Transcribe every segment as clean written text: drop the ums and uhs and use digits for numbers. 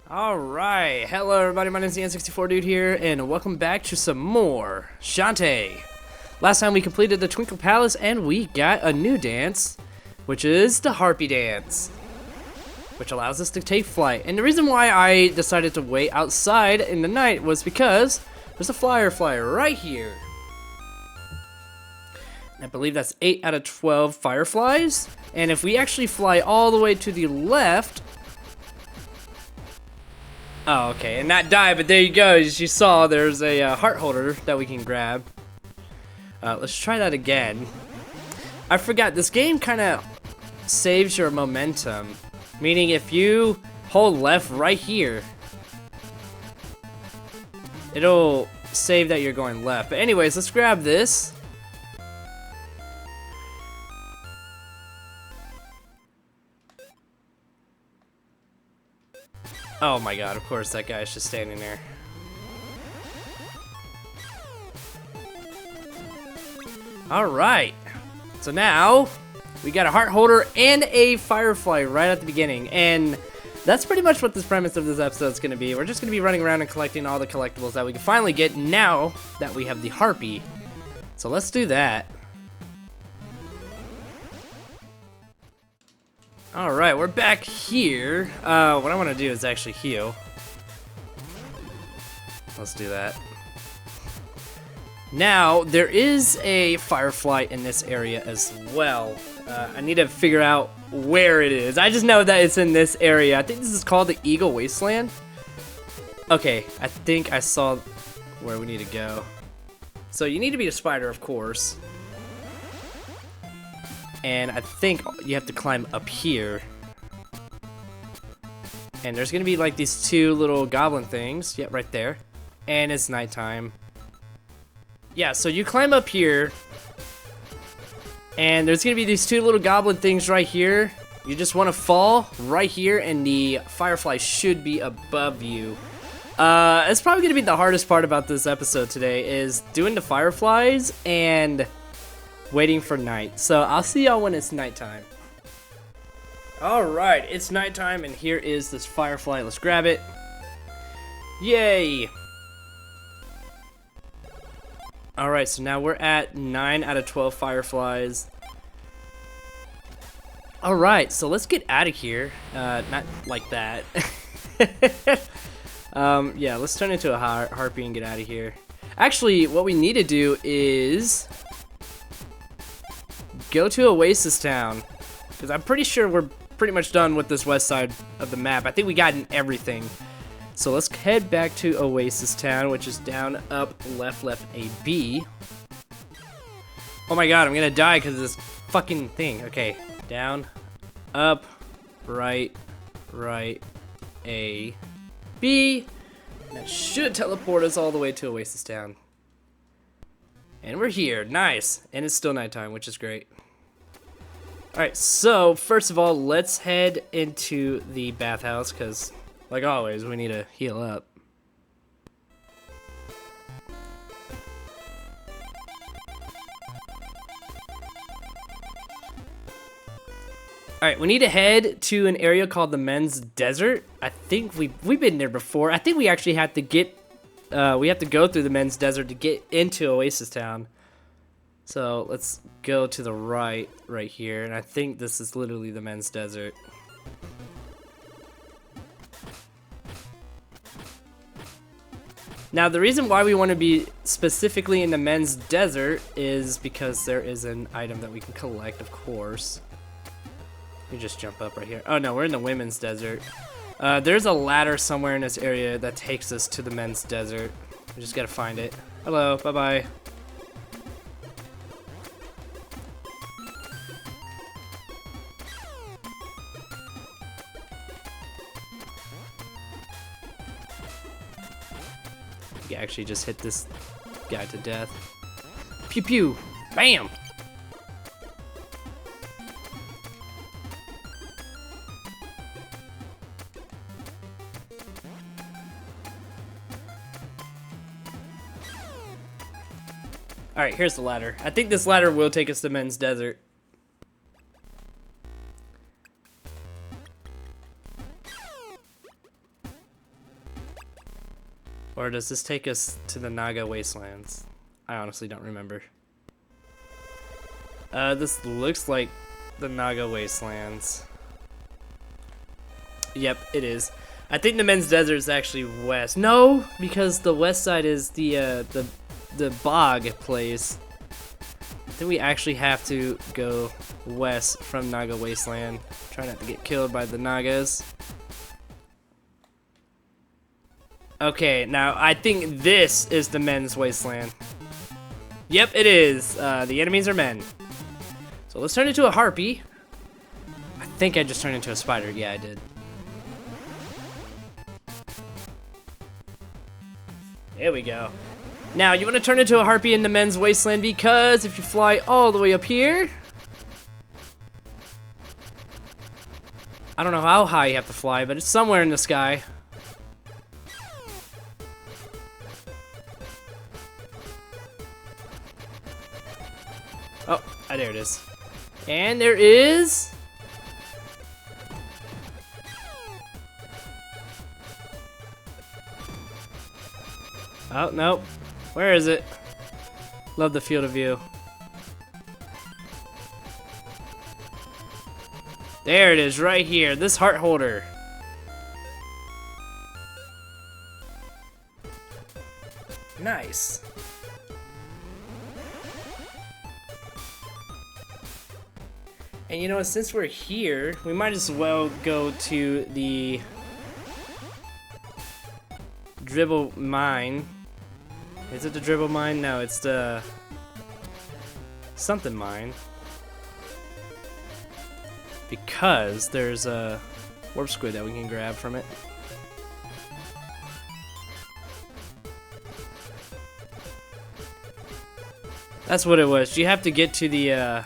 Alright, hello everybody, my name is the N64 Dude here, and welcome back to some more Shantae. Last time we completed the Twinkle Palace, and we got a new dance, which is the Harpy Dance, which allows us to take flight. And the reason why I decided to wait outside in the night was because there's a flyer right here. I believe that's 8 out of 12 fireflies, and if we actually fly all the way to the left... Oh, okay, and not die, but there you go. As you saw, there's a heart holder that we can grab. Let's try that again. I forgot, this game kind of saves your momentum. Meaning if you hold left right here, it'll save that you're going left. But anyways, let's grab this. Oh my god, of course that guy's just standing there. Alright, so now we got a heart holder and a firefly right at the beginning, and that's pretty much what this premise of this episode is going to be. We're just going to be running around and collecting all the collectibles that we can finally get now that we have the harpy. So let's do that. Alright, we're back here. What I want to do is actually heal. Let's do that. Now, there is a firefly in this area as well. I need to figure out where it is. I just know that it's in this area. I think this is called the Eagle Wasteland. Okay, I think I saw where we need to go. So you need to be a spider, of course. And I think you have to climb up here. And there's gonna be like these two little goblin things. Yep, right there. And it's nighttime. Yeah, so you climb up here. And there's gonna be these two little goblin things right here. You just wanna fall right here, and the firefly should be above you. It's probably gonna be the hardest part about this episode today, is doing the fireflies and waiting for night. So I'll see y'all when it's nighttime. Alright, it's nighttime, and here is this firefly. Let's grab it. Yay! Alright, so now we're at 9 out of 12 fireflies. Alright, so let's get out of here. Not like that. Yeah, let's turn into a harpy and get out of here. Actually, what we need to do is go to Oasis Town, because I'm pretty sure we're pretty much done with this west side of the map. I think we got in everything. So let's head back to Oasis Town, which is down, up, left, A, B. Oh my god, I'm gonna die because of this fucking thing. Okay, down, up, right, A, B. And that should teleport us all the way to Oasis Town. And we're here, nice. And it's still nighttime, which is great. Alright, so first of all, let's head into the bathhouse, because, like always, we need to heal up. Alright, we need to head to an area called the Men's Desert. I think we've been there before. I think we actually have to get... we have to go through the Men's Desert to get into Oasis Town. So let's go to the right here, and I think this is literally the Men's Desert. Now the reason why we want to be specifically in the Men's Desert is because there is an item that we can collect, of course. You just jump up right here. Oh no, we're in the Women's Desert. There's a ladder somewhere in this area that takes us to the Men's Desert. We just gotta find it. Hello, bye-bye. You actually just hit this guy to death. Pew pew! Bam! Alright, here's the ladder. I think this ladder will take us to Men's Desert. Or does this take us to the Naga Wastelands? I honestly don't remember. This looks like the Naga Wastelands. Yep, it is. I think the Men's Desert is actually west. No, because the west side is the bog place. I think we actually have to go west from Naga Wasteland. Try not to get killed by the Nagas. Okay, now I think this is the Men's Wasteland. Yep, it is. The enemies are men. So let's turn into a harpy. I think I just turned into a spider. Yeah, I did. There we go. Now, you want to turn into a harpy in the Men's Wasteland because if you fly all the way up here... I don't know how high you have to fly, but it's somewhere in the sky. Oh, there it is. And there is... Oh, no. Where is it? Love the field of view. There it is, right here. This heart holder. Nice. And you know, since we're here, we might as well go to the dribble mine. Is it the dribble mine? No, it's the something mine. Because there's a warp squid that we can grab from it. That's what it was. You have to get to the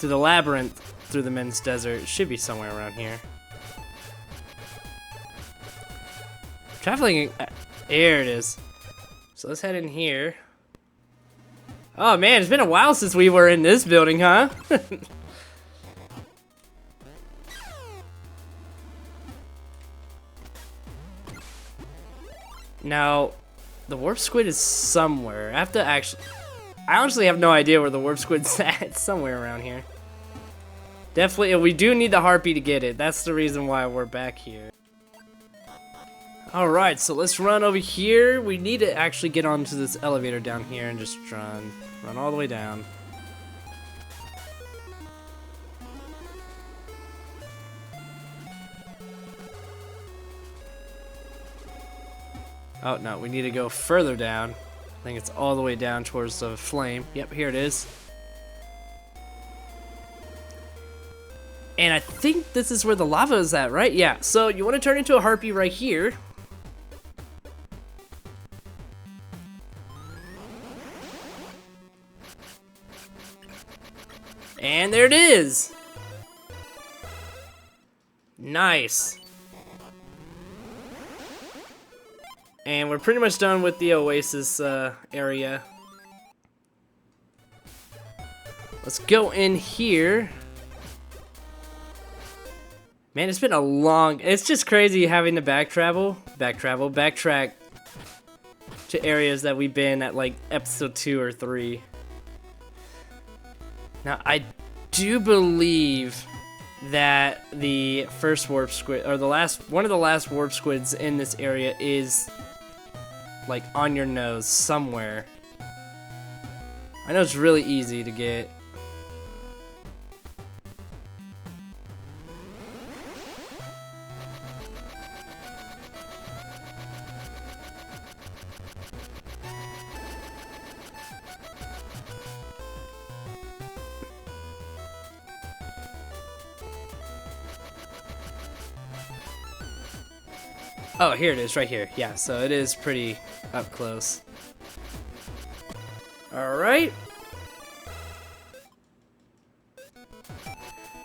labyrinth through the Men's Desert. It should be somewhere around here. Traveling. There it is. So let's head in here. Oh man, it's been a while since we were in this building, huh? Now, the warp squid is somewhere. I have to actually... I honestly have no idea where the warp squid's at. It's somewhere around here. Definitely, we do need the harpy to get it. That's the reason why we're back here. Alright, so let's run over here. We need to actually get onto this elevator down here and just run all the way down. Oh, no, we need to go further down. I think it's all the way down towards the flame. Yep, here it is. And I think this is where the lava is at, right? Yeah, so you want to turn into a harpy right here. And there it is! Nice. And we're pretty much done with the oasis area. Let's go in here. Man, it's been a long... It's just crazy having to backtrack to areas that we've been at like episode 2 or 3. Now, I do believe that the first warp squid, or one of the last warp squids in this area is like on your nose somewhere. I know it's really easy to get. Oh, here it is, right here. Yeah, so it is pretty up close. Alright.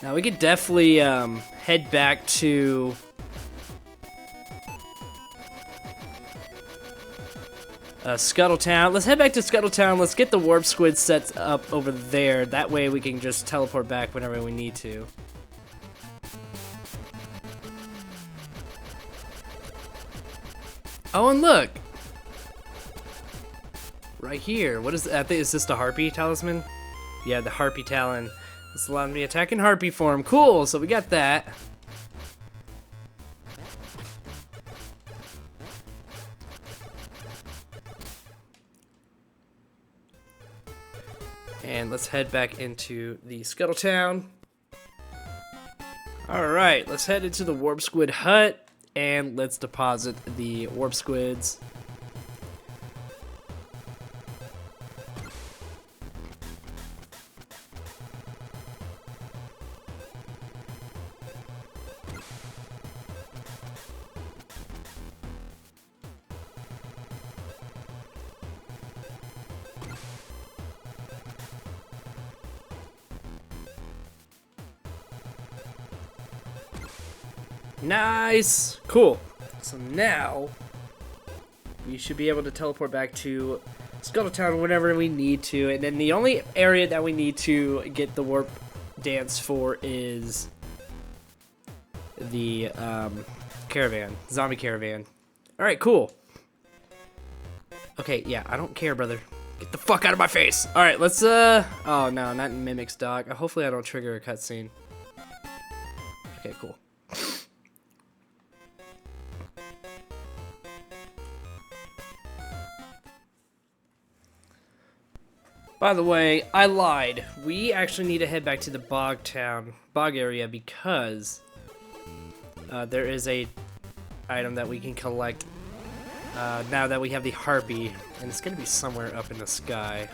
Now we could definitely head back to Scuttle Town. Let's head back to Scuttle Town. Let's get the warp squid set up over there. That way we can just teleport back whenever we need to. Oh, and look! right here. What is, I think, is this the Harpy Talisman? Yeah, the Harpy Talon. This allows me to attack in Harpy form. Cool, so we got that. And let's head back into the Scuttle Town. Alright, let's head into the Warp Squid hut and let's deposit the Warp Squids. Nice! Cool. So now, we should be able to teleport back to Scuttle Town whenever we need to. And then the only area that we need to get the warp dance for is the caravan. Zombie caravan. Alright, cool. Okay, yeah, I don't care, brother. Get the fuck out of my face! Alright, let's, oh no, not in Mimic's dock. Hopefully I don't trigger a cutscene. Okay, cool. By the way, I lied. We actually need to head back to the bog area because there is a item that we can collect now that we have the Harpy, and it's gonna be somewhere up in the sky.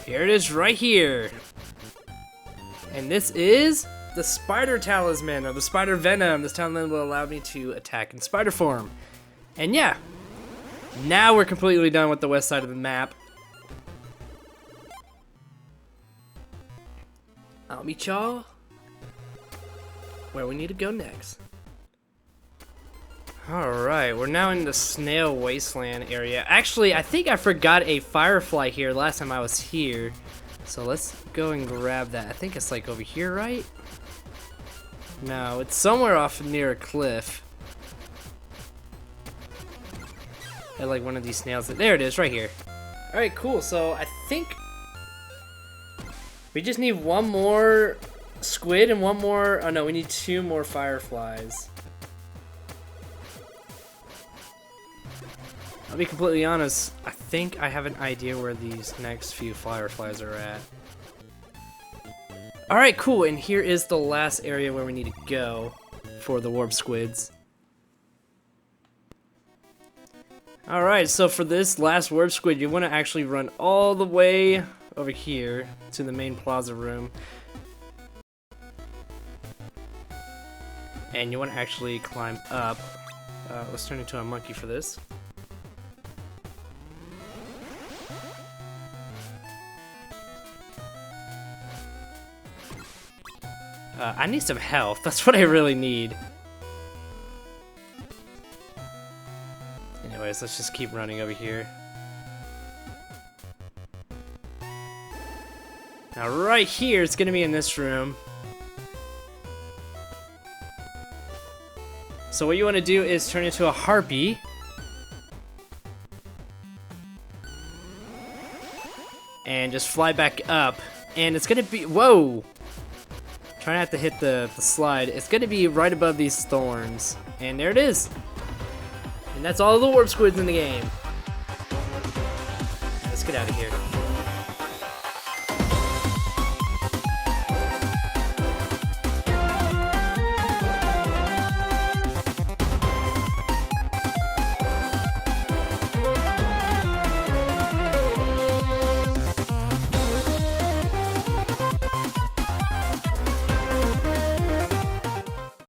Here it is right here. And this is the Spider Talisman, or the Spider Venom. This talisman will allow me to attack in spider form. And yeah, now we're completely done with the west side of the map. I'll meet y'all where we need to go next. Alright, we're now in the Snail Wasteland area. Actually, I think I forgot a Firefly here last time I was here. So let's go and grab that. I think it's like over here, right? No, it's somewhere off near a cliff. At like one of these snails. There it is, right here. Alright, cool. So I think we just need one more squid and one more... Oh no, we need 2 more fireflies. I'll be completely honest, I think I have an idea where these next few fireflies are at. Alright, cool, and here is the last area where we need to go for the warp squids. Alright, so for this last warp squid, you want to actually run all the way over here to the main plaza room. And you want to actually climb up. Let's turn into a monkey for this. I need some health. That's what I really need. Anyways, let's just keep running over here. Now right here, it's gonna be in this room. So what you want to do is turn into a harpy. And just fly back up. And it's gonna be... Whoa! Try not to hit the slide. It's gonna be right above these thorns. And there it is. And that's all the warp squids in the game. Let's get out of here.